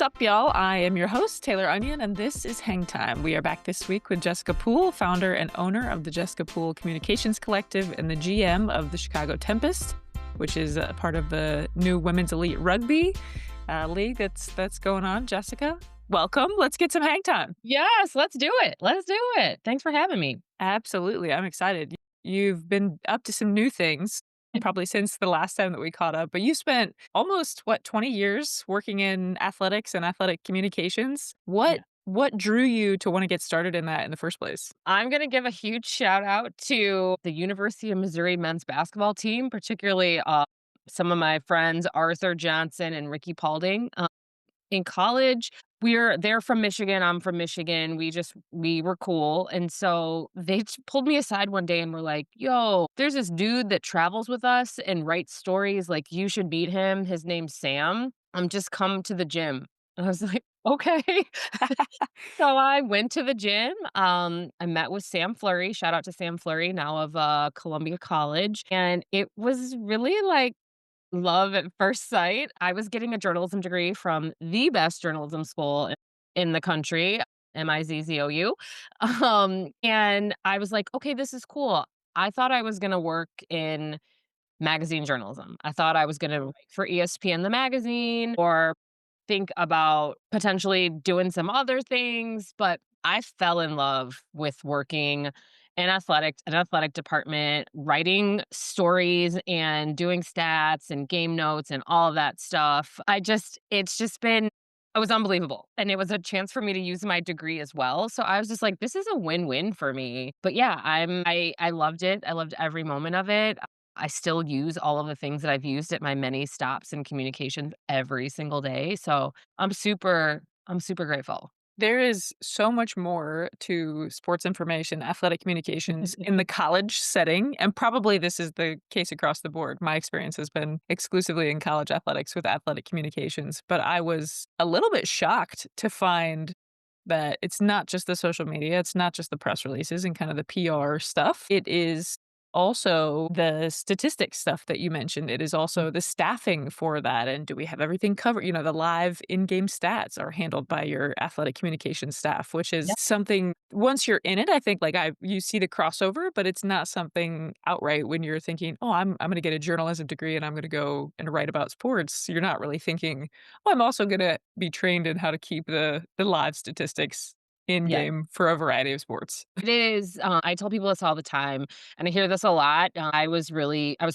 up, y'all? I am your host, Tayler Onion, and this is Hang Time. We are back this week with Jessica Poole, founder and owner of the Jessica Poole Communications Collective and the GM of the Chicago Tempest, which is a part of the new Women's Elite Rugby league that's going on. Jessica, welcome. Let's get some hang time. Yes, let's do it. Let's do it. Thanks for having me. Absolutely. I'm excited. You've been up to some new things probably since the last time that we caught up, but you spent almost 20 years working in athletics and athletic communications. What Yeah. what drew you to want to get started in that in the first place? I'm going to give a huge shout out to the University of Missouri men's basketball team, particularly some of my friends, Arthur Johnson and Ricky Paulding. In college, they're from Michigan, I'm from Michigan, we were cool, and so they pulled me aside one day and were like, "Yo, there's this dude that travels with us and writes stories, like, you should meet him, his name's Sam, just come to the gym." And I was like, "Okay." So I went to the gym, I met with Sam Fleury, shout out to Sam Fleury, now of, Columbia College, and it was really, like, love at first sight. I was getting a journalism degree from the best journalism school in the country, MIZZOU. And I was like, "Okay, this is cool." I thought I was gonna work in magazine journalism. I thought I was gonna write for ESPN the magazine or think about potentially doing some other things, but I fell in love with working in an athletic department, writing stories and doing stats and game notes and all of that stuff. It's just been it was unbelievable. And it was a chance for me to use my degree as well. So I was just like, this is a win-win for me. But yeah, I loved it. I loved every moment of it. I still use all of the things that I've used at my many stops in communications every single day. So I'm super grateful. There is so much more to sports information, athletic communications in the college setting, and probably this is the case across the board. My experience has been exclusively in college athletics with athletic communications, but I was a little bit shocked to find that it's not just the social media, it's not just the press releases and kind of the PR stuff. It is also the statistics stuff that you mentioned. It is also the staffing for that. And do we have everything covered? The live in game stats are handled by your athletic communications staff, which is Yeah. something once you're in it, I think you see the crossover, but it's not something outright when you're thinking, oh, I'm going to get a journalism degree and I'm going to go and write about sports. You're not really thinking, oh, I'm also going to be trained in how to keep the live statistics in Yeah. game for a variety of sports. It is, I tell people this all the time, and I hear this a lot. I was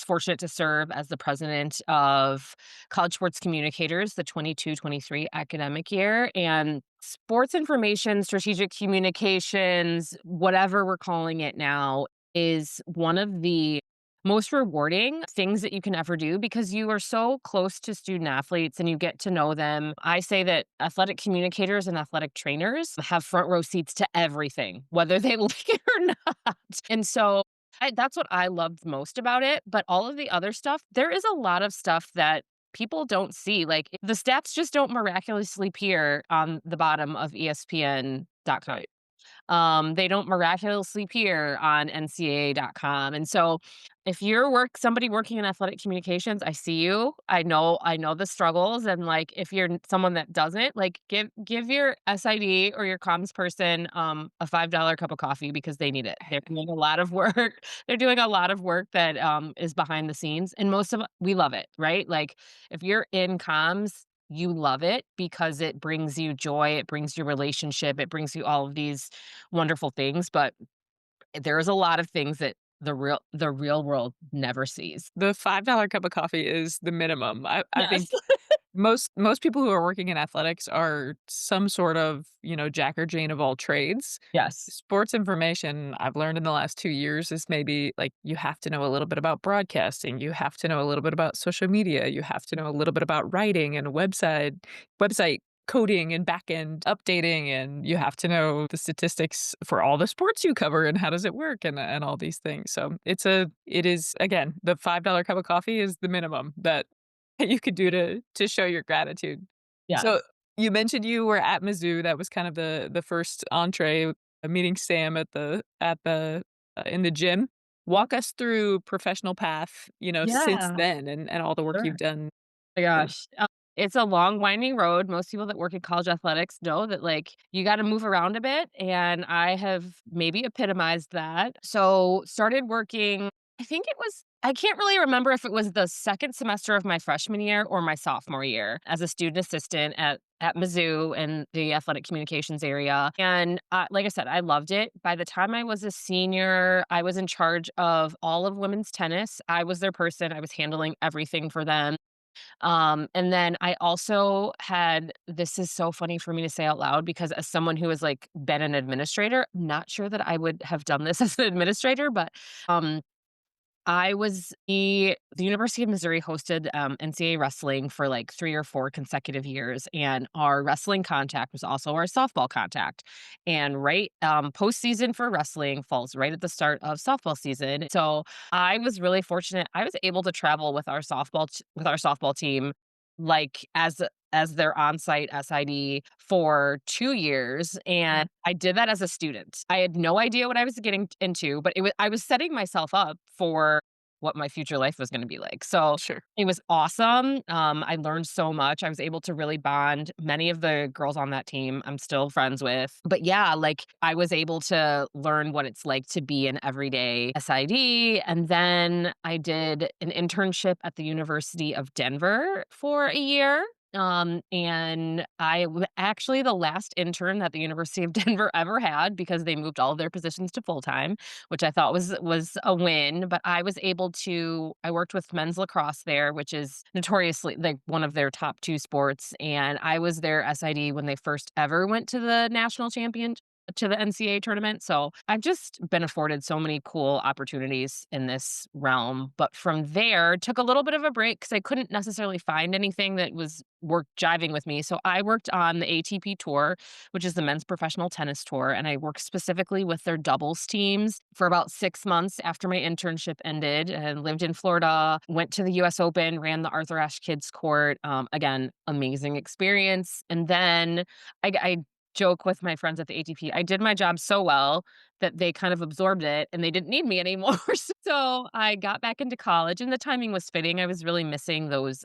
fortunate to serve as the president of College Sports Communicators, the 22-23 academic year, and sports information, strategic communications, whatever we're calling it now, is one of the most rewarding things that you can ever do because you are so close to student athletes and you get to know them. I say that athletic communicators and athletic trainers have front row seats to everything, whether they like it or not. And so that's what I loved most about it. But all of the other stuff, there is a lot of stuff that people don't see. Like the stats just don't miraculously appear on the bottom of ESPN.com. They don't miraculously appear on NCAA.com. And so if you're somebody working in athletic communications, I see you. I know the struggles. And like if you're someone that doesn't, like give your SID or your comms person a $5 cup of coffee because they need it. They're doing a lot of work. They're doing a lot of work that is behind the scenes. And we love it, right? Like if you're in comms, you love it because it brings you joy, it brings you relationship, it brings you all of these wonderful things, but there's a lot of things that the real world never sees. The $5 cup of coffee is the minimum. I think Yes. most people who are working in athletics are some sort of, jack or Jane of all trades. Yes. Sports information, I've learned in the last 2 years is maybe, like, you have to know a little bit about broadcasting, you have to know a little bit about social media, you have to know a little bit about writing and website coding and back-end updating, and you have to know the statistics for all the sports you cover and how does it work and all these things. So it is, again, the $5 cup of coffee is the minimum that you could do to show your gratitude. So, Yes. you mentioned you were at Mizzou, that was kind of the first entree, meeting Sam in the gym. Walk us through professional path, since Yeah. then and all the work you've Sure. done. My gosh. It's a long winding road. Most people that work in college athletics know that, like, you gotta move around a bit, and I have maybe epitomized that. So, started working I think it was I can't really remember if it was the 2nd semester of my freshman year or my sophomore year as a student assistant at Mizzou in the athletic communications area, and, like I said, I loved it. By the time I was a senior, I was in charge of all of women's tennis. I was their person. I was handling everything for them. And then I also had this is so funny for me to say out loud because as someone who has, like, been an administrator, I'm not sure that I would have done this as an administrator, but, um, I was the University of Missouri hosted, NCAA wrestling for, like, 3 or 4 consecutive years, and our wrestling contact was also our softball contact. And postseason for wrestling falls right at the start of softball season. So, I was really fortunate. I was able to travel with our softball team, like, as their on-site SID for 2 years, and Mm, I did that as a student. I had no idea what I was getting into, but I was setting myself up for what my future life was gonna be like. So, sure. it was awesome. I learned so much. I was able to really bond. Many of the girls on that team I'm still friends with. But yeah, like, I was able to learn what it's like to be an everyday SID, and then I did an internship at the University of Denver for a year. And actually the last intern that the University of Denver ever had because they moved all of their positions to full time, which I thought was a win. But I worked with men's lacrosse there, which is notoriously like one of their top 2 sports. And I was their SID when they first ever went to the national champion to the NCAA tournament. So I've just been afforded so many cool opportunities in this realm. But from there, took a little bit of a break because I couldn't necessarily find anything that was work jiving with me. So I worked on the ATP tour, which is the men's professional tennis tour, and I worked specifically with their doubles teams for about 6 months after my internship ended and lived in Florida, went to the US Open, ran the Arthur Ashe Kids Court. Again, amazing experience. And then I joke with my friends at the ATP. I did my job so well that they kind of absorbed it and they didn't need me anymore. So I got back into college and the timing was fitting. I was really missing those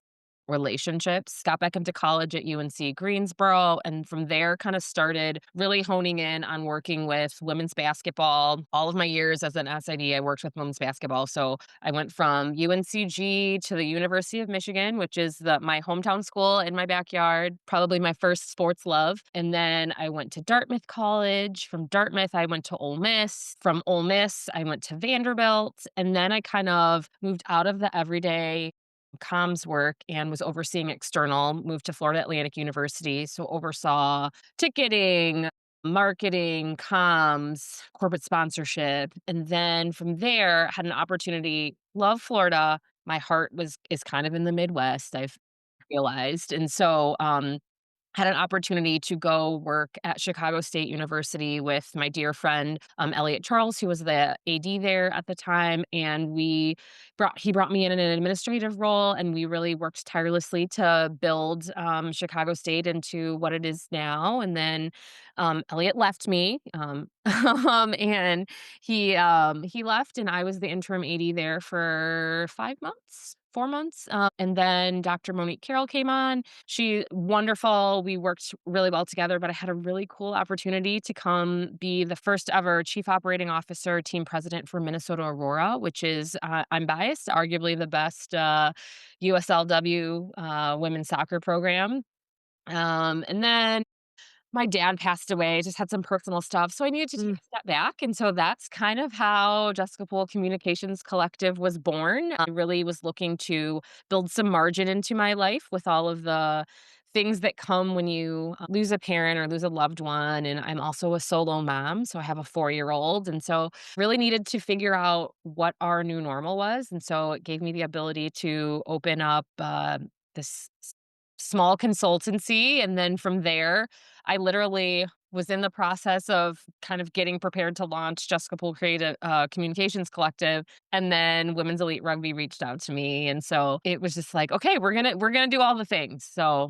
relationships. Got back into college at UNC Greensboro, and from there kind of started really honing in on working with women's basketball. All of my years as an SID, I worked with women's basketball. So I went from UNCG to the University of Michigan, which is my hometown school in my backyard, probably my first sports love. And then I went to Dartmouth College. From Dartmouth, I went to Ole Miss. From Ole Miss, I went to Vanderbilt. And then I kind of moved out of the everyday comms work and was overseeing external, moved to Florida Atlantic University, so oversaw ticketing, marketing, comms, corporate sponsorship, and then from there had an opportunity love Florida. My heart was is kind of in the Midwest, I've realized, and so, had an opportunity to go work at Chicago State University with my dear friend, Elliot Charles, who was the AD there at the time, and he brought me in an administrative role, and we really worked tirelessly to build, Chicago State into what it is now, and then, Elliot left me, and he left, and I was the interim AD there for 5 months, 4 months, and then Dr. Monique Carroll came on. She wonderful. We worked really well together, but I had a really cool opportunity to come be the first ever chief operating officer, team president for Minnesota Aurora, which is, I'm biased, arguably the best USLW women's soccer program. And then my dad passed away, just had some personal stuff, so I needed to take Mm, a step back, and so that's kind of how Jessica Poole Communications Collective was born. I really was looking to build some margin into my life with all of the things that come when you, lose a parent or lose a loved one, and I'm also a solo mom, so I have a 4-year-old, and so really needed to figure out what our new normal was, and so it gave me the ability to open up, this small consultancy, and then from there, I literally was in the process of kind of getting prepared to launch Jessica Poole Creative Communications Collective, and then Women's Elite Rugby reached out to me, and so it was just like, okay, we're gonna do all the things. So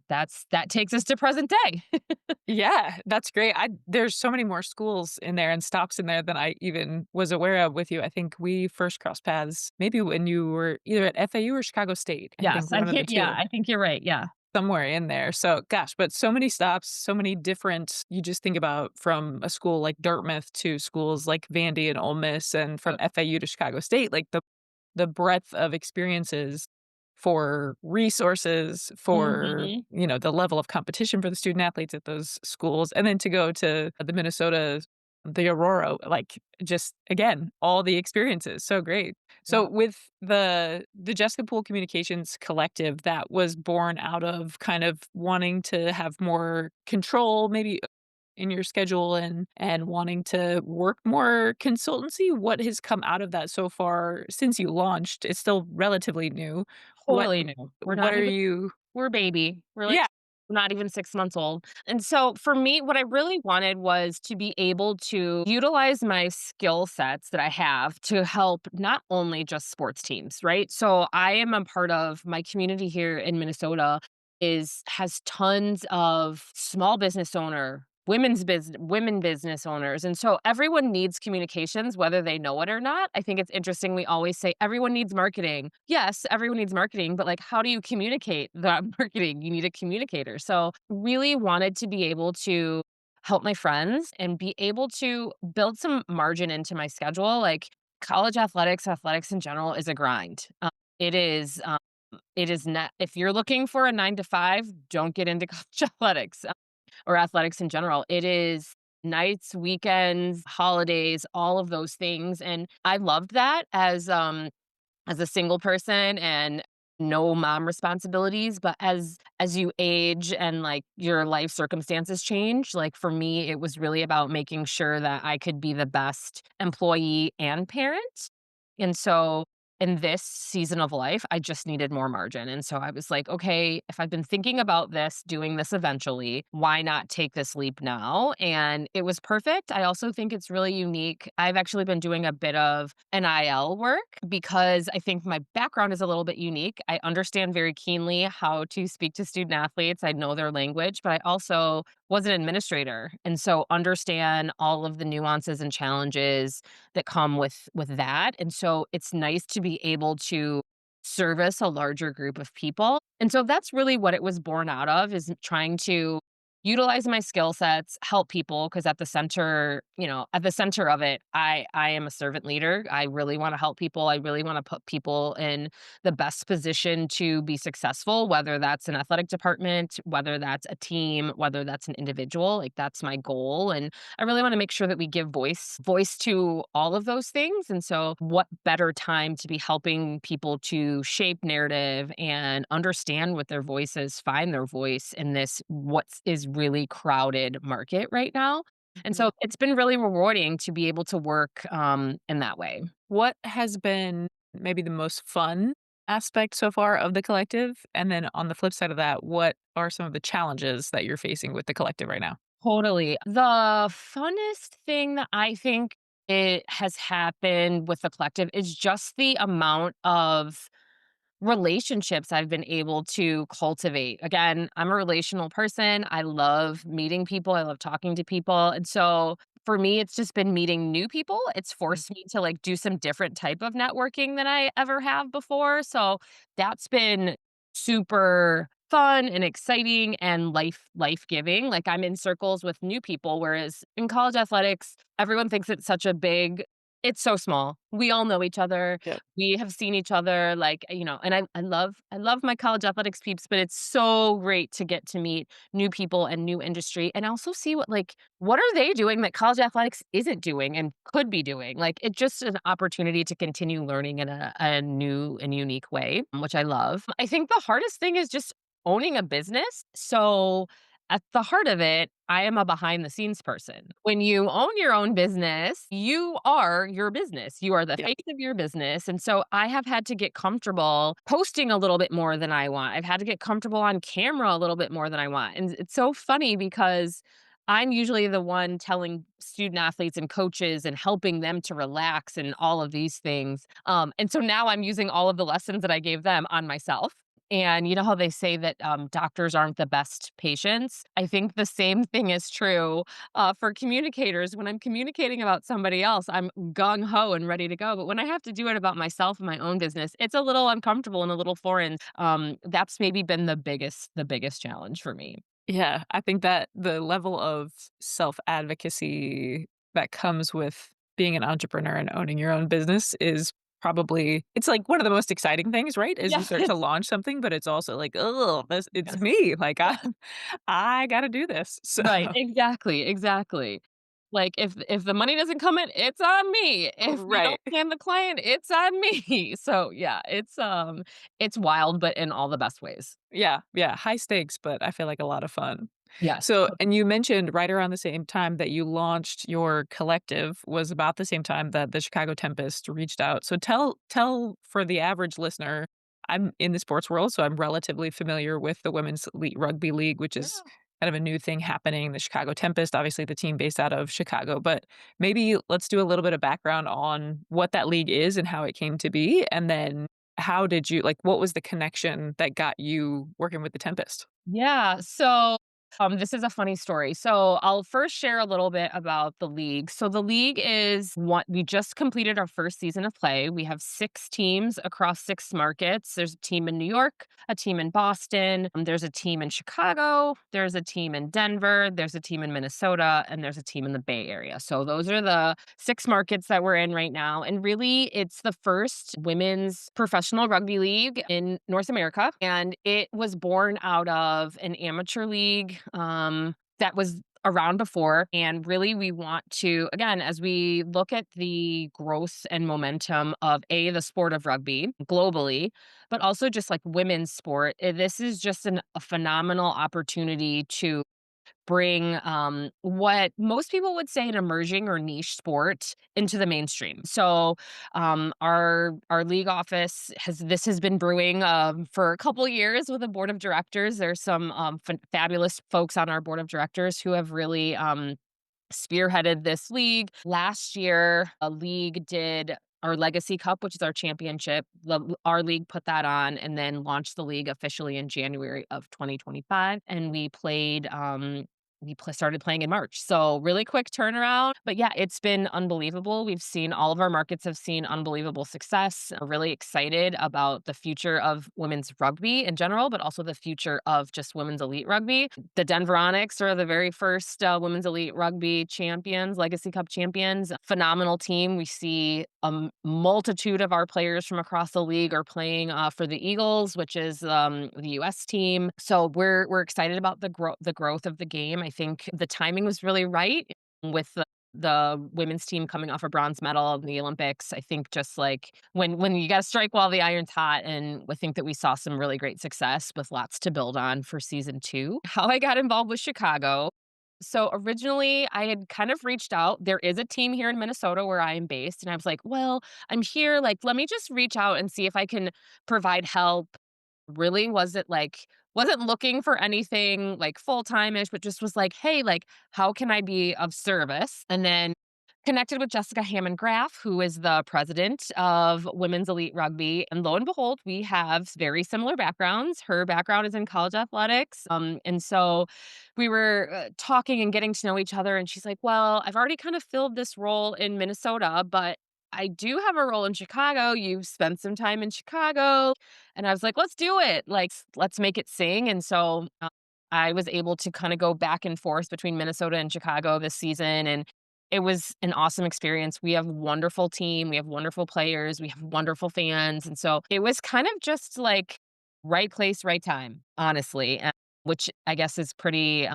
that takes us to present day. yeah, that's great. There's so many more schools in there and stops in there than I even was aware of with you. I think we first crossed paths maybe when you were either at FAU or Chicago State, I think Yes, one of the 2. I think you're right. Yeah. somewhere in there. So, gosh, but so many stops, so many different you just think about from a school like Dartmouth to schools like Vandy and Ole Miss and from FAU to Chicago State, like the breadth of experiences for resources, for, Mhm. the level of competition for the student athletes at those schools, and then to go to the Minnesota, the Aurora, like, just, again, all the experiences, so great. So, Yeah. with the Jessica Poole Communications Collective, that was born out of kind of wanting to have more control, maybe in your schedule and wanting to work more consultancy? What has come out of that so far since you launched? It's still relatively new. What Totally new. We're what not are even you we're a baby. We're, like, Yeah. not even 6 months old. And so, for me, what I really wanted was to be able to utilize my skill sets that I have to help not only just sports teams, right? So, I am a part of my community here in Minnesota is has tons of small business owner, women business owners, and so everyone needs communications whether they know it or not. I think it's interesting we always say everyone needs marketing. Yes, everyone needs marketing, but, like, how do you communicate that marketing? You need a communicator. So, really wanted to be able to help my friends and be able to build some margin into my schedule. Like, college athletics in general is a grind. It is not if you're looking for a 9 to 5, don't get into college athletics, or athletics in general. It is nights, weekends, holidays, all of those things, and I loved that as a single person and no mom responsibilities, but as you age and, like, your life circumstances change, like, for me, it was really about making sure that I could be the best employee and parent. And so, in this season of life, I just needed more margin, and so I was like, "Okay, if I've been thinking about this, doing this eventually, why not take this leap now?" And it was perfect. I also think it's really unique. I've actually been doing a bit of NIL work because I think my background is a little bit unique. I understand very keenly how to speak to student athletes. I know their language, but I also was an administrator, and so understand all of the nuances and challenges that come with that. And so it's nice to be able to service a larger group of people. And so that's really what it was born out of is trying to utilize my skill sets, help people because at the center of it, I am a servant leader. I really want to help people. I really want to put people in the best position to be successful, whether that's an athletic department, whether that's a team, whether that's an individual. Like that's my goal. And I really want to make sure that we give voice to all of those things. And so what better time to be helping people to shape narrative and understand what their voice is, find their voice in this what is really crowded market right now. And Mhm. so it's been really rewarding to be able to work in that way. What has been maybe the most fun aspect so far of the collective? And then on the flip side of that, what are some of the challenges that you're facing with the collective right now? Totally. The funnest thing that I think it has happened with the collective is just the amount of relationships I've been able to cultivate. Again, I'm a relational person. I love meeting people. I love talking to people. And so for me, it's just been meeting new people. It's Mm. forced me to like do some different type of networking than I ever have before. So that's been super fun and exciting and life-giving. Like I'm in circles with new people whereas in college athletics, everyone thinks it's so small. We all know each other. Yep. We have seen each other, like, and I love my college athletics peeps, but it's so great to get to meet new people and new industry and also see what are they doing that college athletics isn't doing and could be doing? Like, it's just an opportunity to continue learning in a new and unique way, which I love. I think the hardest thing is just owning a business. So at the heart of it, I am a behind the scenes person. When you own your own business, you are your business. You are the Yep. face of your business. And so I have had to get comfortable posting a little bit more than I want. I've had to get comfortable on camera a little bit more than I want. And it's so funny because I'm usually the one telling student athletes and coaches and helping them to relax and all of these things. And so now I'm using all of the lessons that I gave them on myself And you know how they say that, doctors aren't the best patients? I think the same thing is true, for communicators. When I'm communicating about somebody else, I'm gung ho and ready to go. But when I have to do it about myself and my own business, it's a little uncomfortable and a little foreign. That's maybe been the biggest challenge for me. Yeah, I think that the level of self-advocacy that comes with being an entrepreneur and owning your own business is probably it's like one of the most exciting things, right? As you start to Yes. launch something, but it's also like, oh, this it's Yes. me. Like Yeah. I gotta do this. So Right, exactly, exactly. Like, if the money doesn't come in, it's on me. If we right. don't land the client, it's on me. So, yeah, it's wild, but in all the best ways. Yeah, yeah, high stakes, but I feel like a lot of fun. Yes. So and you mentioned right around the same time that you launched your collective was about the same time that the Chicago Tempest reached out. So tell for the average listener, I'm in the sports world, so I'm relatively familiar with the Women's Elite Rugby League, which is Yeah. kind of a new thing happening. The Chicago Tempest, obviously the team based out of Chicago, but maybe let's do a little bit of background on what that league is and how it came to be, and then how did you like, what was the connection that got you working with the Tempest? Yeah, so, this is a funny story. So, I'll first share a little bit about the league. So, the league is what we just completed our first season of play. We have 6 teams across 6 markets. There's a team in New York, a team in Boston, there's a team in Chicago, there's a team in Denver, there's a team in Minnesota, and there's a team in the Bay Area. So, those are the 6 markets that we're in right now, and really, it's the first women's professional rugby league in North America, and it was born out of an amateur league, that was around before, and really, we want to again, as we look at the growth and momentum of, A, the sport of rugby globally, but also just, like, women's sport, this is just a phenomenal opportunity to bring what most people would say an emerging or niche sport into the mainstream. So our league office has been brewing for a couple years with a board of directors. There's some fabulous folks on our board of directors who have really spearheaded this league. Last year, a league did our Legacy Cup, which is our championship. Our league put that on and then launched the league officially in January of 2025. And started playing in March. So really quick turnaround. But yeah, it's been unbelievable. We've seen all of our markets have seen unbelievable success. We're really excited about the future of women's rugby in general, but also the future of just women's elite rugby. The Denveronics are the very first women's elite rugby champions, Legacy Cup champions. Phenomenal team. We see a multitude of our players from across the league are playing for the Eagles, which is the U.S. team. So we're excited about the growth of the game. I think the timing was really right with the women's team coming off a bronze medal in the Olympics. I think just like when you got to strike while the iron's hot, and I think that we saw some really great success with lots to build on for season 2. How I got involved with Chicago. So originally I had kind of reached out. There is a team here in Minnesota where I am based, and I was like, well, I'm here, like let me just reach out and see if I can provide help. Really wasn't looking for anything like full-time-ish, but just was like, "Hey, like, how can I be of service?" And then connected with Jessica Hammond Graff, who is the president of Women's Elite Rugby, and lo and behold, we have very similar backgrounds. Her background is in college athletics, and so we were, talking and getting to know each other, and she's like, "Well, I've already kind of filled this role in Minnesota, but I do have a role in Chicago. You've spent some time in Chicago." And I was like, "Let's do it. Like, let's make it sing." And so, I was able to kinda go back and forth between Minnesota and Chicago this season, and it was an awesome experience. We have a wonderful team, we have wonderful players, we have wonderful fans, and so it was kind of just, like, right place, right time, honestly, which I guess is pretty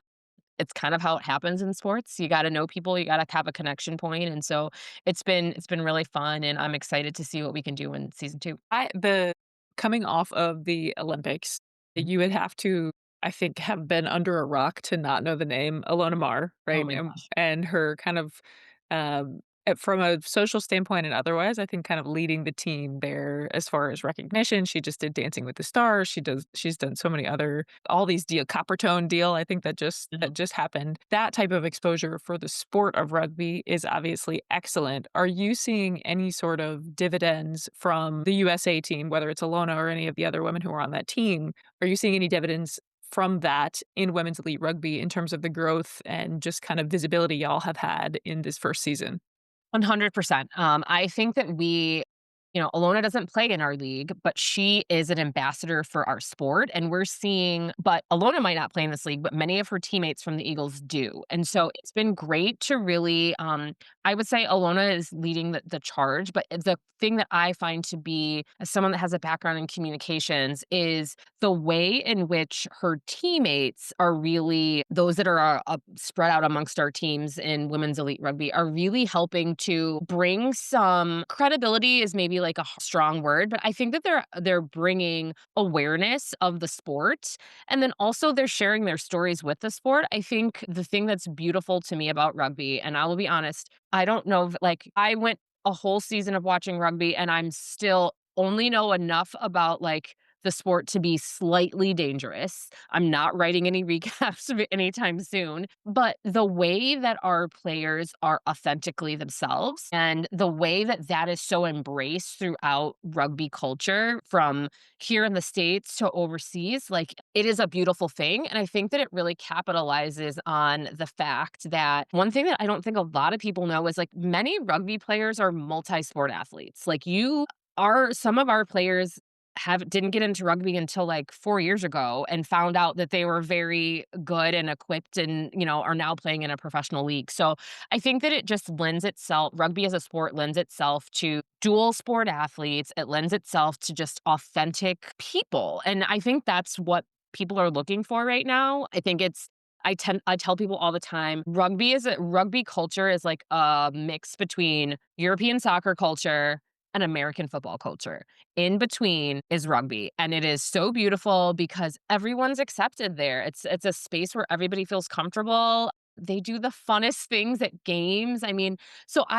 it's kind of how it happens in sports. You gotta know people, you gotta have a connection point, and so it's been really fun, and I'm excited to see what we can do in season 2. I the coming off of the Olympics, Mhm. you would have to, I think, have been under a rock to not know the name Alona Mar, Oh right? my gosh. And her kind of, From a social standpoint and otherwise, I think kind of leading the team there as far as recognition. She just did Dancing with the Stars. She's done so many other all these deal Coppertone deal, I think that just happened. That type of exposure for the sport of rugby is obviously excellent. Are you seeing any sort of dividends from the USA team, whether it's Alona or any of the other women who are on that team? Are you seeing any dividends from that in women's elite rugby in terms of the growth and just kind of visibility y'all have had in this first season? 100%. I think that Alona doesn't play in our league, but she is an ambassador for our sport. And we're seeing, but Alona might not play in this league, but many of her teammates from the Eagles do. And so it's been great to really, I would say Alona is leading the charge. But the thing that I find to be, as someone that has a background in communications, is the way in which her teammates are really those that are spread out amongst our teams in women's elite rugby are really helping to bring some credibility is maybe like a strong word, but I think that they're bringing awareness of the sport, and then also they're sharing their stories with the sport. I think the thing that's beautiful to me about rugby, and I will be honest, I don't know if, like, I went a whole season of watching rugby and I'm still only know enough about, like, the sport to be slightly dangerous. I'm not writing any recaps of it anytime soon, but the way that our players are authentically themselves and the way that that is so embraced throughout rugby culture from here in the States to overseas, like, it is a beautiful thing. And I think that it really capitalizes on the fact that one thing that I don't think a lot of people know is like many rugby players are multi sport athletes. Like, you are some of our players have didn't get into rugby until like 4 years ago and found out that they were very good and equipped and, are now playing in a professional league. So, I think that it just lends itself rugby as a sport lends itself to dual sport athletes. It lends itself to just authentic people, and I think that's what people are looking for right now. I tell people all the time, rugby culture is like a mix between European soccer culture and American football culture. In between is rugby, and it is so beautiful because everyone's accepted there. It's a space where everybody feels comfortable. They do the funnest things at games. I mean,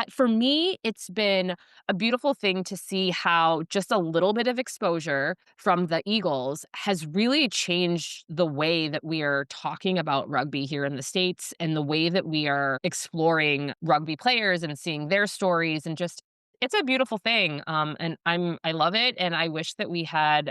for me, it's been a beautiful thing to see how just a little bit of exposure from the Eagles has really changed the way that we are talking about rugby here in the States and the way that we are exploring rugby players and seeing their stories and just it's a beautiful thing, and I love it, and I wish that we had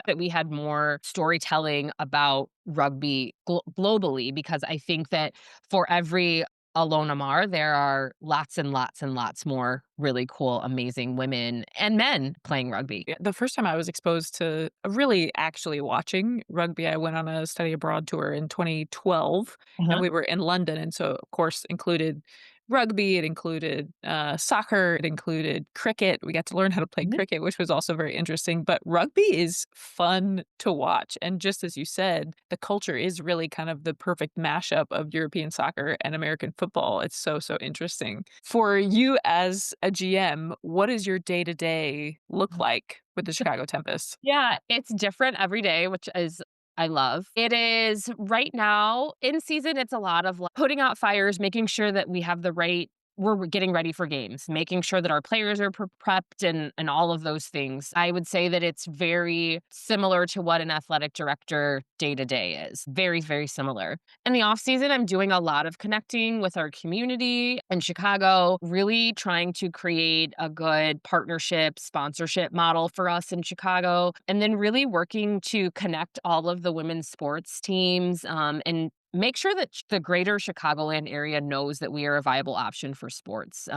more storytelling about rugby globally because I think that for every Alona Mar, there are lots and lots and lots more really cool, amazing women and men playing rugby. Yeah, the first time I was exposed to really actually watching rugby, I went on a study abroad tour in 2012, and Uh-huh. we were in London, and so, of course, included rugby, it included, soccer, it included cricket. We got to learn how to play Mhm. cricket, which was also very interesting, but rugby is fun to watch, and just as you said, the culture is really kind of the perfect mashup of European soccer and American football. It's so, so interesting. For you as a GM, what does your day-to-day look like with the Chicago Tempest? Yeah, it's different every day, which is I love. It is right now in season, it's a lot of like putting out fires, making sure that we have the right we're getting ready for games, making sure that our players are prepped and all of those things. I would say that it's very similar to what an athletic director day to day is. Very, very similar. In the off season, I'm doing a lot of connecting with our community in Chicago, really trying to create a good partnership, sponsorship model for us in Chicago, and then really working to connect all of the women's sports teams and make sure that the greater Chicagoland area knows that we are a viable option for sports.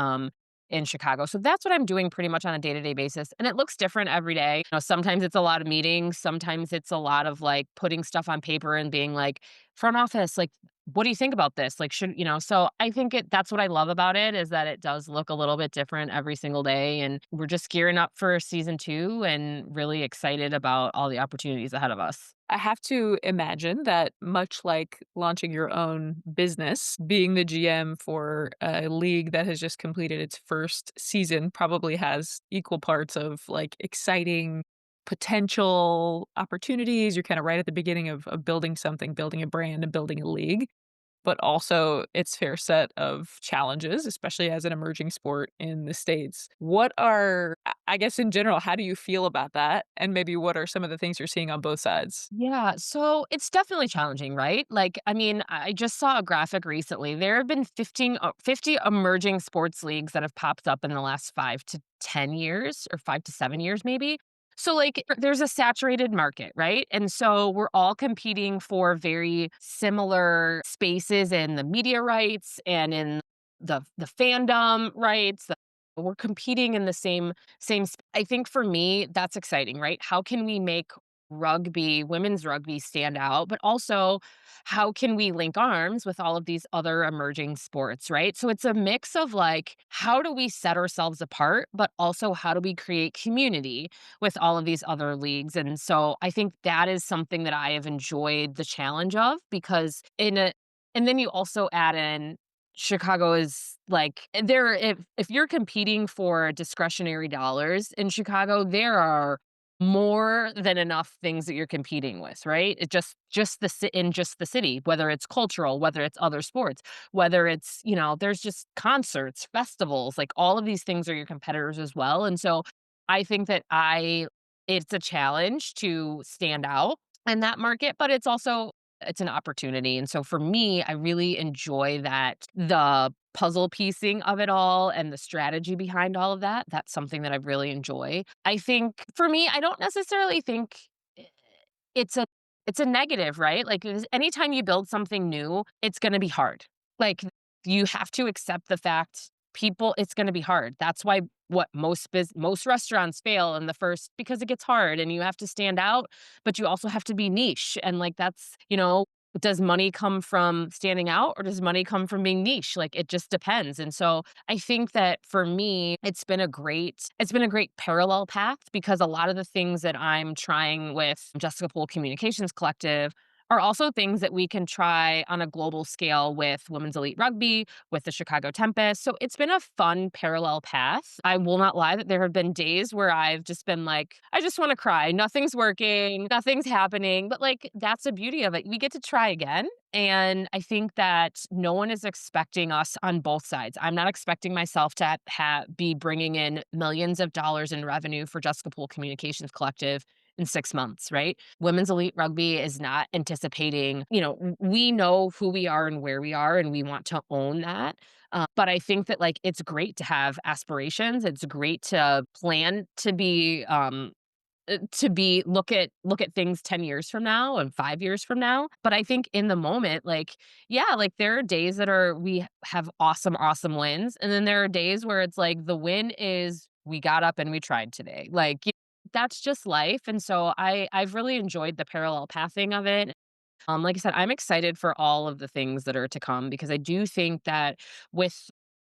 In Chicago. So that's what I'm doing pretty much on a day-to-day basis. And it looks different every day. Sometimes it's a lot of meetings, sometimes it's a lot of like putting stuff on paper and being like, front office, like, what do you think about this? Like, so I think that's what I love about it is that it does look a little bit different every single day. And we're just gearing up for season 2 and really excited about all the opportunities ahead of us. I have to imagine that much like launching your own business, being the GM for a league that has just completed its first season probably has equal parts of like exciting potential opportunities. You're kind of right at the beginning of building something, building a brand and building a league. but also its fair set of challenges, especially as an emerging sport in the States. What are I guess in general, how do you feel about that? And maybe what are some of the things you're seeing on both sides? Yeah, so it's definitely challenging, right? Like, I mean, I just saw a graphic recently. There have been 50 emerging sports leagues that have popped up in the last 5 to 10 years or 5 to 7 years maybe. So like there's a saturated market, right? And so we're all competing for very similar spaces in the media rights and in the fandom rights. We're competing in the I think for me that's exciting, right? How can we make rugby, women's rugby stand out, but also how can we link arms with all of these other emerging sports, right? So it's a mix of like, how do we set ourselves apart, but also how do we create community with all of these other leagues? And so I think that is something that I have enjoyed the challenge of because and then you also add in Chicago is like there if you're competing for discretionary dollars in Chicago, there are more than enough things that you're competing with, right? It just the city, whether it's cultural, whether it's other sports, whether it's, there's just concerts, festivals, like all of these things are your competitors as well. And so I think that I it's a challenge to stand out in that market, but it's an opportunity. And so for me, I really enjoy that the puzzle piecing of it all and the strategy behind all of that. That's something that I really enjoy. I think for me, I don't necessarily think I- it's a it's a negative, right? Like anytime you build something new, it's going to be hard. Like you have to accept the fact people it's going to be hard. That's why what most restaurants fail in the first because it gets hard and you have to stand out, but you also have to be niche and like that's, does money come from standing out or does money come from being niche? Like it just depends. And so I think that for me, it's been a great parallel path because a lot of the things that I'm trying with Jessica Poole Communications Collective are also things that we can try on a global scale with Women's Elite Rugby, with the Chicago Tempest. So it's been a fun parallel path. I will not lie that there have been days where I've just been like, I just want to cry. Nothing's working, nothing's happening. But like, that's the beauty of it. We get to try again. And I think that no one is expecting us on both sides. I'm not expecting myself to be bringing in millions of dollars in revenue for Jessica Poole Communications Collective in 6 months, right? Women's Elite Rugby is not anticipating, we know who we are and where we are, and we want to own that. But I think that like it's great to have aspirations. It's great to plan to be look at things 10 years from now and 5 years from now. But I think in the moment, like, yeah, like there are days that we have awesome, awesome wins. And then there are days where it's like the win is we got up and we tried today. Like that's just life. And so I've really enjoyed the parallel pathing of it. Like I said, I'm excited for all of the things that are to come because I do think that with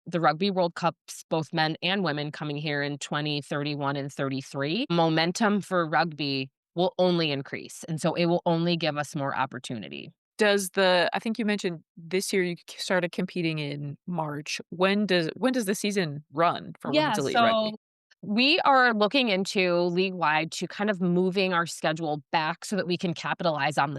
the Rugby World Cups, both men and women coming here in 2031 and 33, momentum for rugby will only increase. And so it will only give us more opportunity. I think you mentioned this year you started competing in March. When does the season run for Yeah, Women's Elite Rugby? so we are looking into league wide to kind of moving our schedule back so that we can capitalize on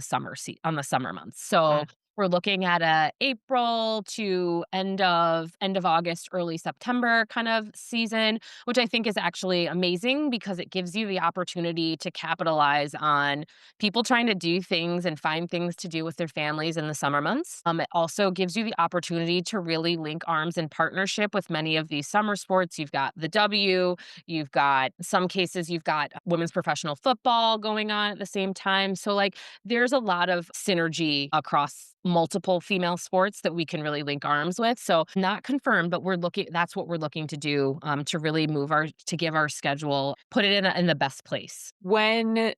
on the summer months. So Mm. we're looking at a April to end of August, early September kind of season, which I think is actually amazing because it gives you the opportunity to capitalize on people trying to do things and find things to do with their families in the summer months. It also gives you the opportunity to really link arms in partnership with many of these summer sports. You've got the W, you've got some cases, you've got women's professional football going on at the same time. So, like, there's a lot of synergy across multiple female sports that we can really link arms with. So, not confirmed, but that's what we're looking to do to really to give our schedule, put it in the best place. When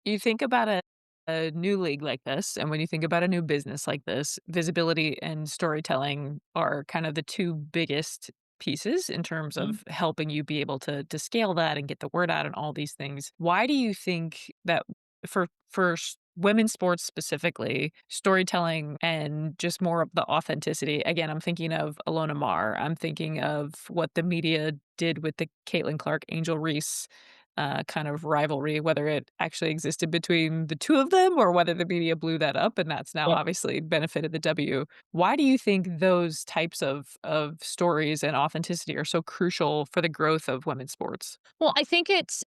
you think about a new league like this, and when you think about a new business like this, visibility and storytelling are kind of the two biggest pieces in terms of helping you be able to scale that and get the word out and all these things. Why do you think that women's sports specifically, storytelling and just more of the authenticity? Again, I'm thinking of Alona Mar. I'm thinking of what the media did with the Caitlin Clark Angel Reese kind of rivalry, whether it actually existed between the 2 of them or whether the media blew that up, and that's now Yep. obviously benefited the W. Why do you think those types of stories and authenticity are so crucial for the growth of women's sports? Well, I think it's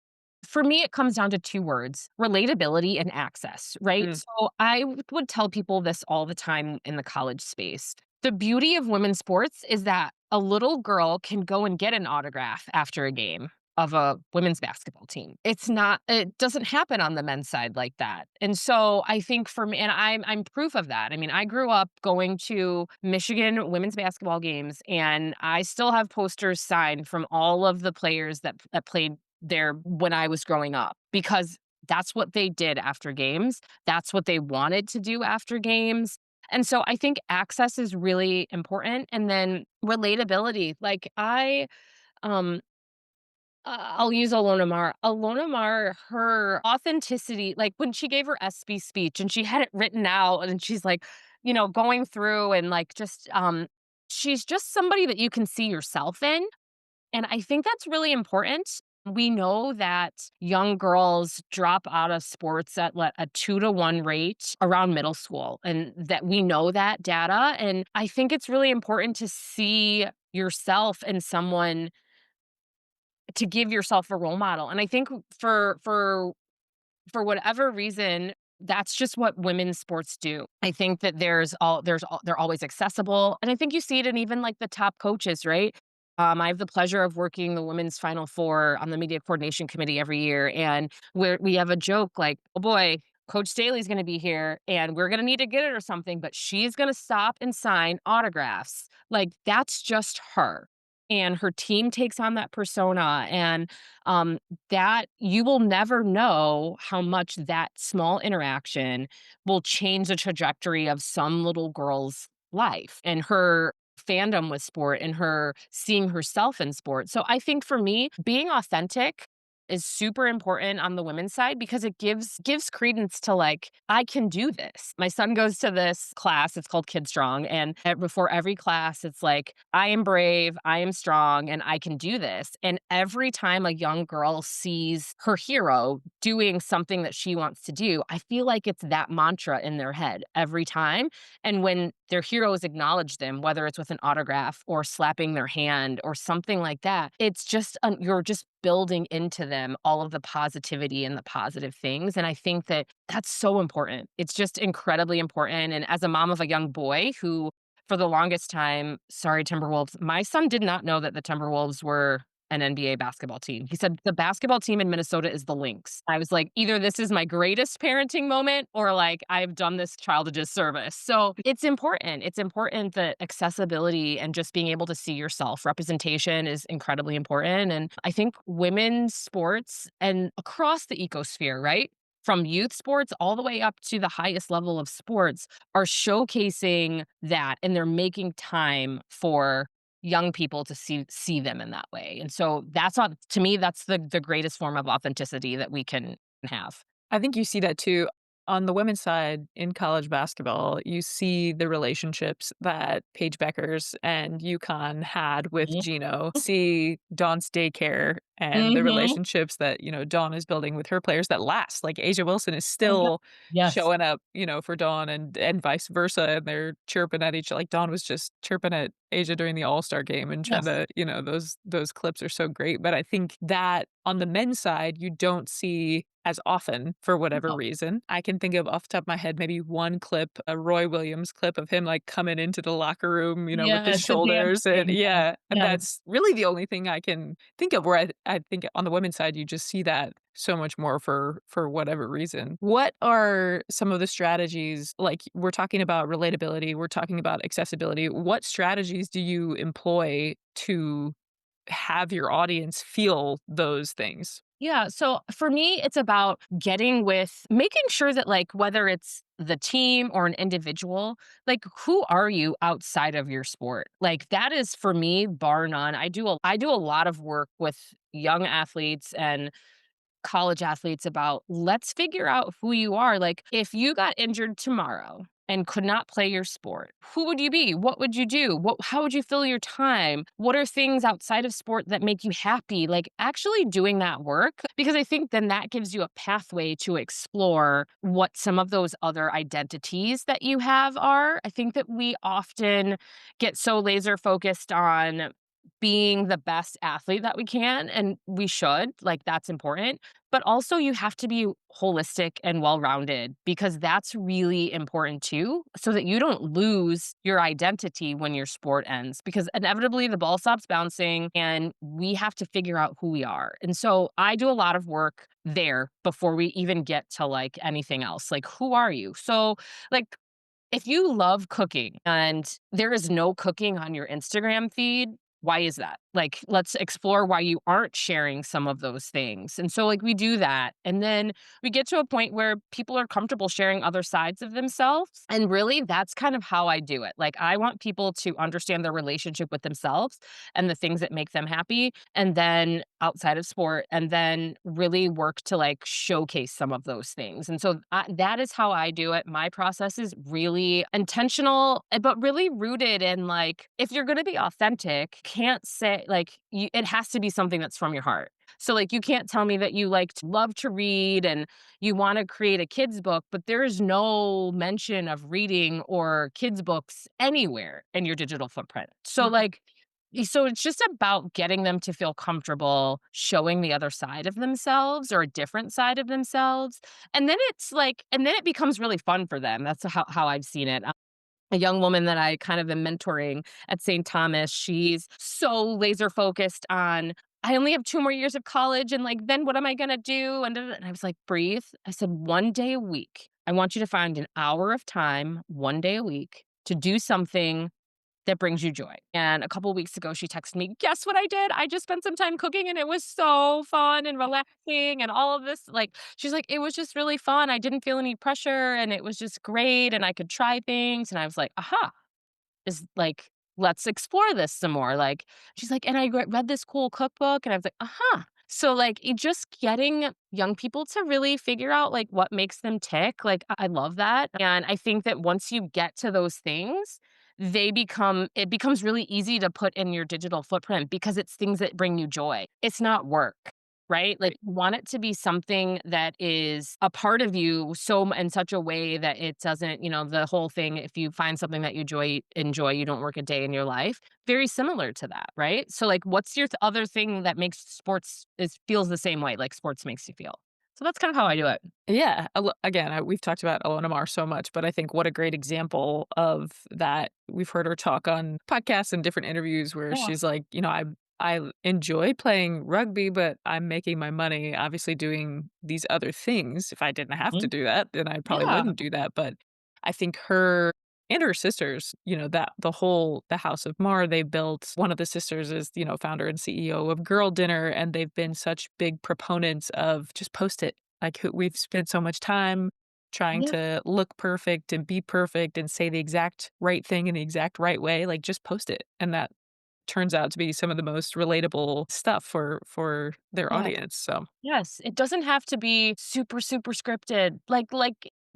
for me, it comes down to 2 words, relatability and access, right? Mm, So I would tell people this all the time in the college space. The beauty of women's sports is that a little girl can go and get an autograph after a game of a women's basketball team. It doesn't happen on the men's side like that. And so I think for me, and I'm proof of that. I mean, I grew up going to Michigan women's basketball games, and I still have posters signed from all of the players that played there when I was growing up, because that's what they did after games. That's what they wanted to do after games. And so I think access is really important. And then relatability. Um, I'll use Alona Mar. Alona Mar, her authenticity, like when she gave her SB speech and she had it written out and she's like, going through and she's just somebody that you can see yourself in. And I think that's really important. We know that young girls drop out of sports at a 2 to 1 rate around middle school, and that we know that data. And I think it's really important to see yourself in someone, to give yourself a role model. And I think for whatever reason, that's just what women's sports do. I think that they're always accessible, and I think you see it in even like the top coaches, right? I have the pleasure of working the women's Final Four on the media coordination committee every year, and we have a joke like, "Oh boy, Coach Staley's going to be here, and we're going to need to get it or something, but she's going to stop and sign autographs." Like that's just her, and her team takes on that persona, and um, that you will never know how much that small interaction will change the trajectory of some little girl's life and her fandom with sport and her seeing herself in sport. So I think for me, being authentic is super important on the women's side because it gives credence to like, I can do this. My son goes to this class, it's called Kid Strong, and before every class it's like, I am brave, I am strong, and I can do this. And every time a young girl sees her hero doing something that she wants to do, I feel like it's that mantra in their head every time. And when their heroes acknowledge them, whether it's with an autograph or slapping their hand or something like that, it's just you're just building into them all of the positivity and the positive things. And I think that that's so important. It's just incredibly important. And as a mom of a young boy who, for the longest time, sorry, Timberwolves, my son did not know that the Timberwolves were an NBA basketball team. He said the basketball team in Minnesota is the Lynx. I was like, either this is my greatest parenting moment or like I've done this child a disservice. So it's important. It's important that accessibility and just being able to see yourself, representation is incredibly important. And I think women's sports and across the ecosphere, right? From youth sports all the way up to the highest level of sports are showcasing that, and they're making time for young people to see them in that way. And so that's not, to me, that's the greatest form of authenticity that we can have. I think you see that too. On the women's side in college basketball, you see the relationships that Paige Beckers and UConn had with Mhm. Gino, see Dawn's daycare and the Mhm. relationships that, Dawn is building with her players that last. Like Asia Wilson is Oh, yeah. still Yes. showing up, for Dawn and vice versa. And they're chirping at each like Dawn was just chirping at Asia during the All-Star game and trying Yes. to, those clips are so great. But I think that on the men's side, you don't see as often for whatever No. reason. I can think of off the top of my head maybe one clip, a Roy Williams clip of him like coming into the locker room, with the Yes, the dance shoulders and thing. Yes. yeah, and Yes. that's really the only thing I can think of where I think on the women's side you just see that so much more for whatever reason. What are some of the strategies like we're talking about relatability, we're talking about accessibility. What strategies do you employ to have your audience feel those things? Yeah, so for me, it's about getting with making sure that, like, whether it's the team or an individual, like, who are you outside of your sport? Like, that is for me, bar none. I do a lot of work with young athletes and college athletes about let's figure out who you are. Like, if you got injured tomorrow, and could not play your sport, who would you be? What would you do? How would you fill your time? What are things outside of sport that make you happy? Like actually doing that work, because I think then that gives you a pathway to explore what some of those other identities that you have are. I think that we often get so laser focused on being the best athlete that we can, and we should, like, that's important, but also you have to be holistic and well-rounded because that's really important too, so that you don't lose your identity when your sport ends, because inevitably the ball stops bouncing and we have to figure out who we are. And so I do a lot of work there before we even get to, like, anything else. Like, who are you? So, like, if you love cooking and there is no cooking on your Instagram feed, why is that? Like, let's explore why you aren't sharing some of those things. And so, like, we do that. And then we get to a point where people are comfortable sharing other sides of themselves. And really, that's kind of how I do it. Like, I want people to understand their relationship with themselves and the things that make them happy. And then outside of sport, and then really work to like showcase some of those things. And so that is how I do it. My process is really intentional, but really rooted in like, if you're going to be authentic, can't say like, it has to be something that's from your heart. So, like, you can't tell me that you like to love to read and you want to create a kid's book, but there is no mention of reading or kids' books anywhere in your digital footprint. So, Mhm. like, so it's just about getting them to feel comfortable showing the other side of themselves or a different side of themselves. And then it's like, and then it becomes really fun for them. That's how I've seen it. A young woman that I kind of am mentoring at St. Thomas, she's so laser focused on, I only have 2 more years of college and like, then what am I going to do? And, and I was like, breathe. I said, 1 day a week. I want you to find an hour of time, 1 day a week to do something that brings you joy. And a couple weeks ago, she texted me, guess what I did? I just spent some time cooking and it was so fun and relaxing and all of this. Like, she's like, it was just really fun. I didn't feel any pressure and it was just great and I could try things. And I was like, aha, is like, let's explore this some more. Like, she's like, and I read this cool cookbook and I was like, aha. So like just getting young people to really figure out like what makes them tick. Like I love that. And I think that once you get to those things, it becomes really easy to put in your digital footprint because it's things that bring you joy. It's not work. Right? Like, Right. you want it to be something that is a part of you so in such a way that it doesn't, the whole thing, if you find something that you enjoy, you don't work a day in your life. Very similar to that, right? So, like, what's your other thing that makes sports is feels the same way like sports makes you feel? So that's kind of how I do it. Yeah, again, we've talked about Ilona Maher so much, but I think what a great example of that. We've heard her talk on podcasts and different interviews where Yeah. she's like, I enjoy playing rugby, but I'm making my money obviously doing these other things. If I didn't have to Mhm. do that, then I probably Yeah. wouldn't do that. But I think her and her sisters, that the House of Mar they built. One of the sisters is, founder and CEO of Girl Dinner, and they've been such big proponents of just post it. Like, we've spent so much time trying Yeah. to look perfect and be perfect and say the exact right thing in the exact right way, like, just post it, and that turns out to be some of the most relatable stuff for their Yeah. audience, so Yes, it doesn't have to be super, super scripted. Like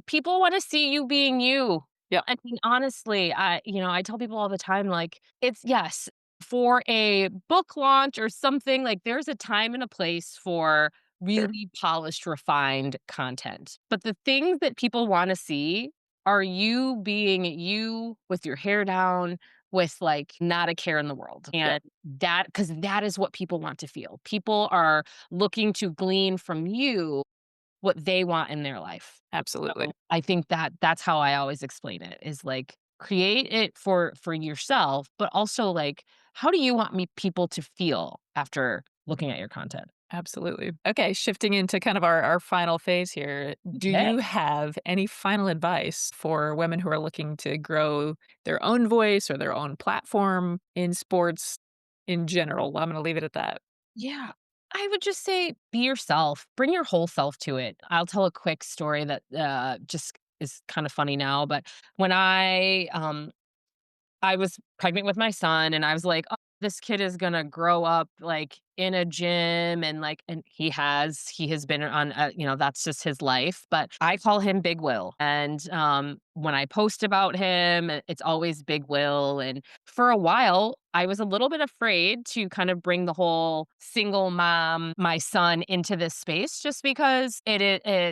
people wanna see you being you. yeah, I mean, honestly, I tell people all the time, like, it's yes, for a book launch or something, like, there's a time and a place for sure. really polished, refined content. But the things that people wanna see are you being you with your hair down, with, like, not a care in the world. Yep, And that because that is what people want to feel. People are looking to glean from you what they want in their life. absolutely. So, I think that that's how I always explain it is, like, create it for yourself, but also, like, how do you want me people to feel after looking at your content? Absolutely. Okay, shifting into kind of our final phase here. Do Okay. you have any final advice for women who are looking to grow their own voice or their own platform in sports in general? I'm gonna leave it at that. Yeah. I would just say be yourself. Bring your whole self to it. I'll tell a quick story that just is kind of funny now, but when I was pregnant with my son and I was like, "Oh, this kid is gonna grow up like in a gym, and he has been on, that's just his life, but I call him Big Will. And when I post about him, it's always Big Will. And for a while I was a little bit afraid to kind of bring the whole single mom, my son, into this space, just because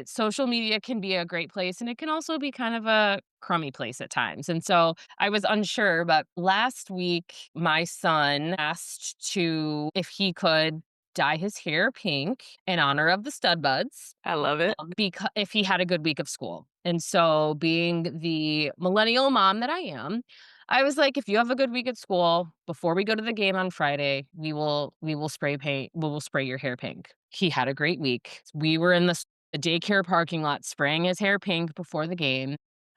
social media can be a great place, and it can also be kind of a crummy place at times. And so I was unsure, but last week my son asked to if he could dye his hair pink in honor of the stud buds, I love it. because if he had a good week of school. And so, being the millennial mom that I am, I was like, if you have a good week at school, before we go to the game on Friday, we will spray paint, we will spray your hair pink. He had a great week. We were in the daycare parking lot spraying his hair pink before the game.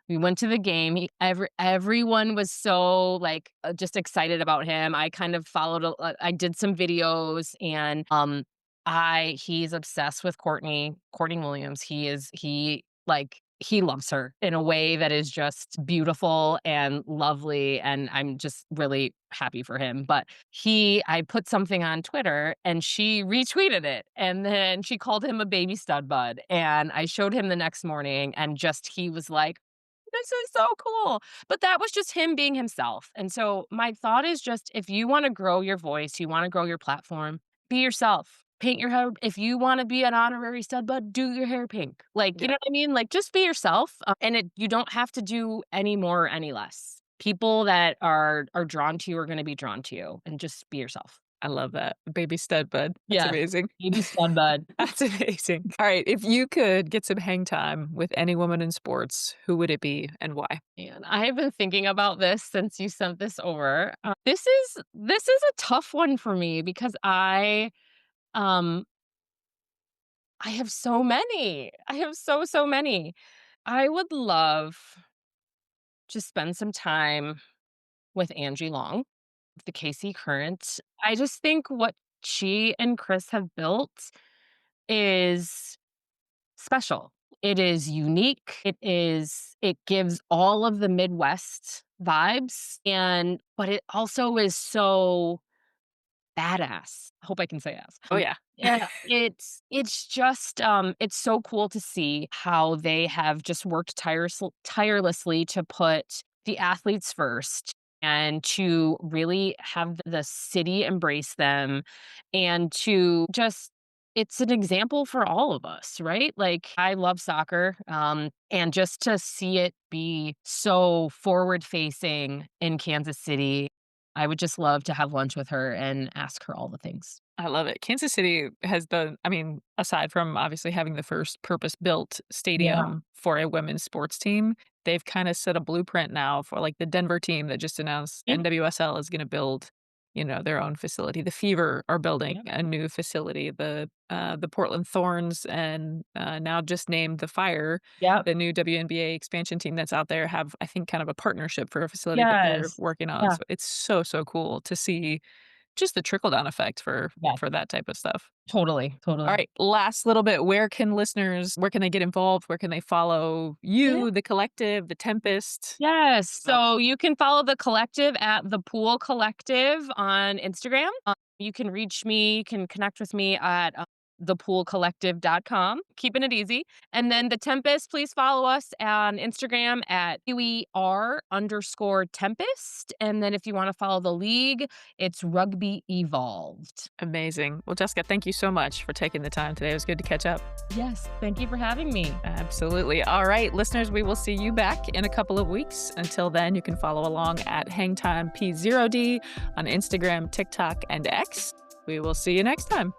We went to the game. Everyone was so, like, just excited about him. I kind of I did some videos, and I he's obsessed with Courtney Williams. He loves her in a way that is just beautiful and lovely, and I'm just really happy for him. But I put something on Twitter, and she retweeted it, and then she called him a baby stud bud, and I showed him the next morning, and just he was like, "This is so cool." But that was just him being himself. And so my thought is, just if you wanna grow your voice, you wanna grow your platform, be yourself. Paint your hair. If you wanna be an honorary stud bud, do your hair pink. Like, you Yeah, know what I mean? Like, just be yourself, and you don't have to do any more or any less. People that are drawn to you are gonna be drawn to you, and just be yourself. I love that. Baby stud bud. That's Yes. amazing. Baby stud bud. That's amazing. All right, if you could get some hang time with any woman in sports, who would it be and why? And I have been thinking about this since you sent this over. This is a tough one for me, because um I have so many. I have so many. I would love to spend some time with Angie Long, the KC Current. I just think what she and Chris have built is special. It is unique. It gives all of the Midwest vibes, but it also is so badass. I hope I can say ass. Oh, yeah. Yeah, it's just, it's so cool to see how they have just worked tirelessly to put the athletes first, and to really have the city embrace them, and to just it's an example for all of us, right? Like, I love soccer, and just to see it be so forward facing in Kansas City, I would just love to have lunch with her and ask her all the things. I love it. Kansas City has I mean, aside from obviously having the first purpose-built Yeah. stadium for a women's sports team, they've kinda set a blueprint now for, like, the Denver team that just announced Yeah. NWSL is gonna build, their own facility. The Fever are building Yeah. a new facility. The Portland Thorns and, now just named the Fire, Yep. the new WNBA expansion team that's out there, have, I think, kind of a partnership for a facility that they're Yes. working on. Yeah. So it's so, so cool to see just the trickle down effect for Yes. that type of stuff. Totally, All totally. right, last little bit, where can they get involved? Where can they follow Yeah. you, the collective, the Tempest? Yes. So you can follow the collective at the Pool Collective on Instagram. You can reach me, you can connect with me at thepoolcollective.com, keeping it easy. And then the Tempest, please follow us on Instagram at UER_Tempest. And then if you want to follow the league, it's Rugby Evolved. Amazing. Well, Jessica, thank you so much for taking the time today. It was good to catch up. Yes. Thank you for having me. Absolutely. All right, listeners, we will see you back in a couple of weeks. Until then, you can follow along at HangTimeP0D on Instagram, TikTok, and X. We will see you next time.